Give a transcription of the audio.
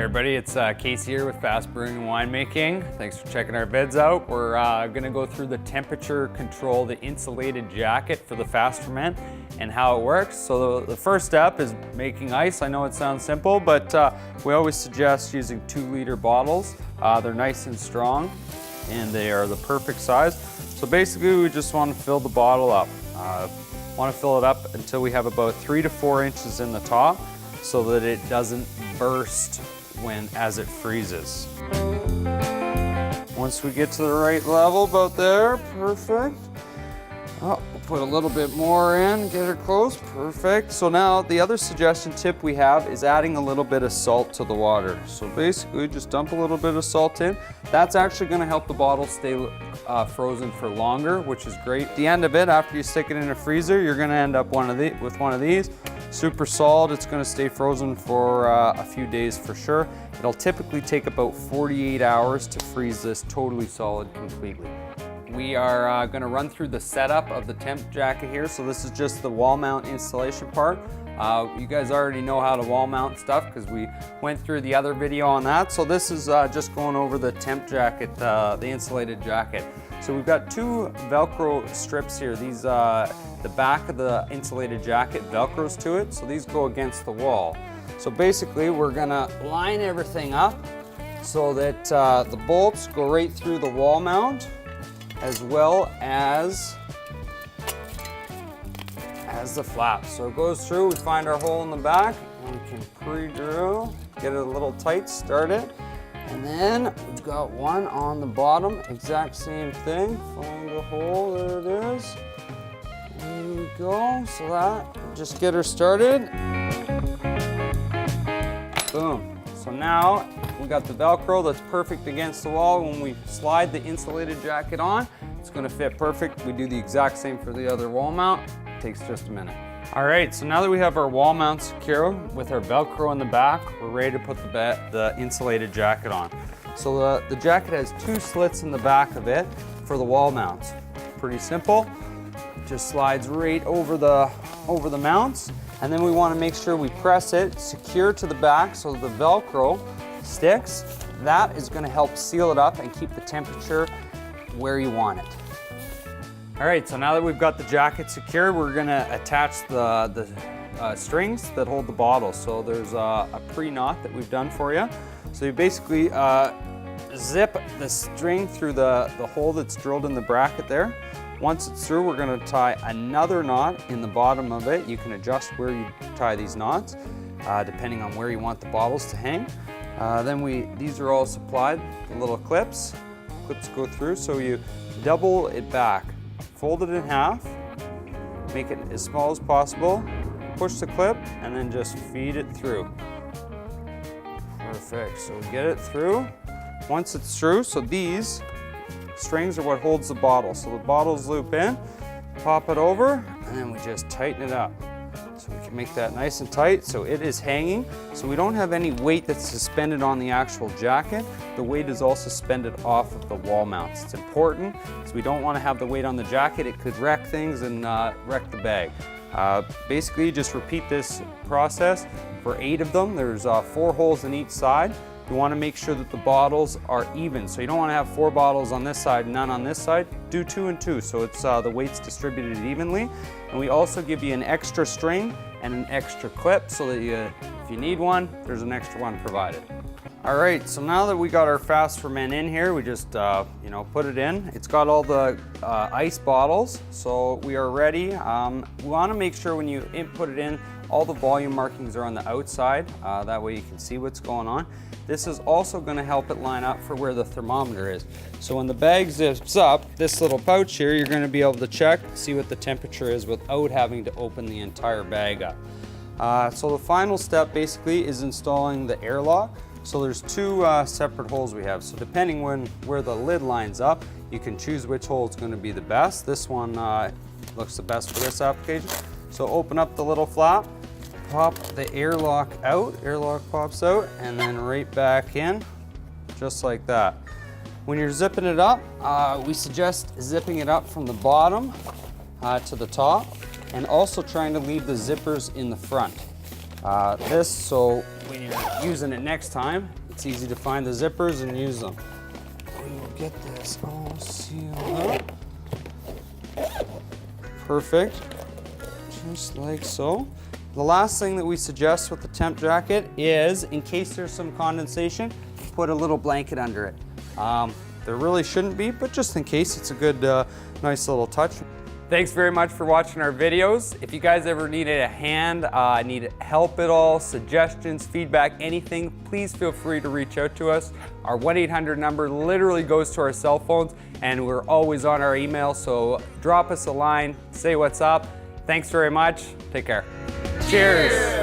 Everybody, it's Casey here with FastBrewing and WineMaking. Thanks for checking our vids out. We're gonna go through the temperature control, the insulated jacket for the FastFerment and how it works. So the first step is making ice. I know it sounds simple, but we always suggest using 2-liter bottles. They're nice and strong and they are the perfect size. So basically we just want to fill the bottle up. Want to fill it up until we have about 3 to 4 inches in the top so that it doesn't burst as it freezes. Once we get to the right level about there, perfect. Oh, we'll put a little bit more in, get her close, perfect. So now the other suggestion tip we have is adding a little bit of salt to the water. So basically just dump a little bit of salt in. That's actually gonna help the bottle stay frozen for longer, which is great. At the end of it, after you stick it in a freezer, you're gonna end up with one of these. Super solid, it's gonna stay frozen for a few days for sure. It'll typically take about 48 hours to freeze this totally solid completely. We are gonna run through the setup of the temp jacket here. So this is just the wall mount installation part. You guys already know how to wall mount stuff because we went through the other video on that. So this is just going over the temp jacket, the insulated jacket. So we've got 2 Velcro strips here. These, the back of the insulated jacket Velcros to it. So these go against the wall. So basically we're gonna line everything up so that the bolts go right through the wall mount as well as the flap. So it goes through, we find our hole in the back and we can pre-drill, get it a little tight, start it. And then we've got one on the bottom, exact same thing. Find the hole, there it is. There we go, so that, just get her started. Boom. So now we got the Velcro that's perfect against the wall. When we slide the insulated jacket on, it's gonna fit perfect. We do the exact same for the other wall mount. It takes just a minute. All right, so now that we have our wall mount secure with our Velcro in the back, we're ready to put the insulated jacket on. So the jacket has 2 slits in the back of it for the wall mounts. Pretty simple. Just slides right over the mounts. And then we want to make sure we press it secure to the back so the Velcro sticks. That is going to help seal it up and keep the temperature where you want it. All right, so now that we've got the jacket secure, we're going to attach the strings that hold the bottle. So there's a pre-knot that we've done for you. So you basically zip the string through the hole that's drilled in the bracket there. Once it's through, we're going to tie another knot in the bottom of it. You can adjust where you tie these knots depending on where you want the bottles to hang. These are all supplied, the little clips. Clips go through, so you double it back. Fold it in half, make it as small as possible, push the clip, and then just feed it through. Perfect, so we get it through. Once it's through, so these strings are what holds the bottle. So the bottles loop in, pop it over, and then we just tighten it up. So we can make that nice and tight so it is hanging. So we don't have any weight that's suspended on the actual jacket. The weight is all suspended off of the wall mounts. It's important because we don't want to have the weight on the jacket. It could wreck things and wreck the bag. Basically, just repeat this process for 8 of them. There's 4 holes in each side. You want to make sure that the bottles are even. So you don't want to have 4 bottles on this side, none on this side. Do 2 and 2, so it's the weight's distributed evenly. And we also give you an extra string and an extra clip so that if you need one, there's an extra one provided. All right, so now that we got our FastFerment in here, we just put it in. It's got all the ice bottles, so we are ready. We want to make sure when you put it in, all the volume markings are on the outside. That way you can see what's going on. This is also going to help it line up for where the thermometer is. So when the bag zips up, this little pouch here, you're going to be able to check, see what the temperature is without having to open the entire bag up. So the final step basically is installing the airlock. So there's 2 separate holes we have. So depending where the lid lines up, you can choose which hole is going to be the best. This one looks the best for this application. So open up the little flap, pop the airlock out, airlock pops out, and then right back in, just like that. When you're zipping it up, we suggest zipping it up from the bottom to the top, and also trying to leave the zippers in the front. this so when you're using it next time, it's easy to find the zippers and use them. We will get this all sealed up. Perfect, just like so. The last thing that we suggest with the temp jacket is, in case there's some condensation, put a little blanket under it. There really shouldn't be, but just in case, it's a good, nice little touch. Thanks very much for watching our videos. If you guys ever needed a hand, need help at all, suggestions, feedback, anything, please feel free to reach out to us. Our 1-800 number literally goes to our cell phones, and we're always on our email, so drop us a line, say what's up. Thanks very much. Take care. Cheers.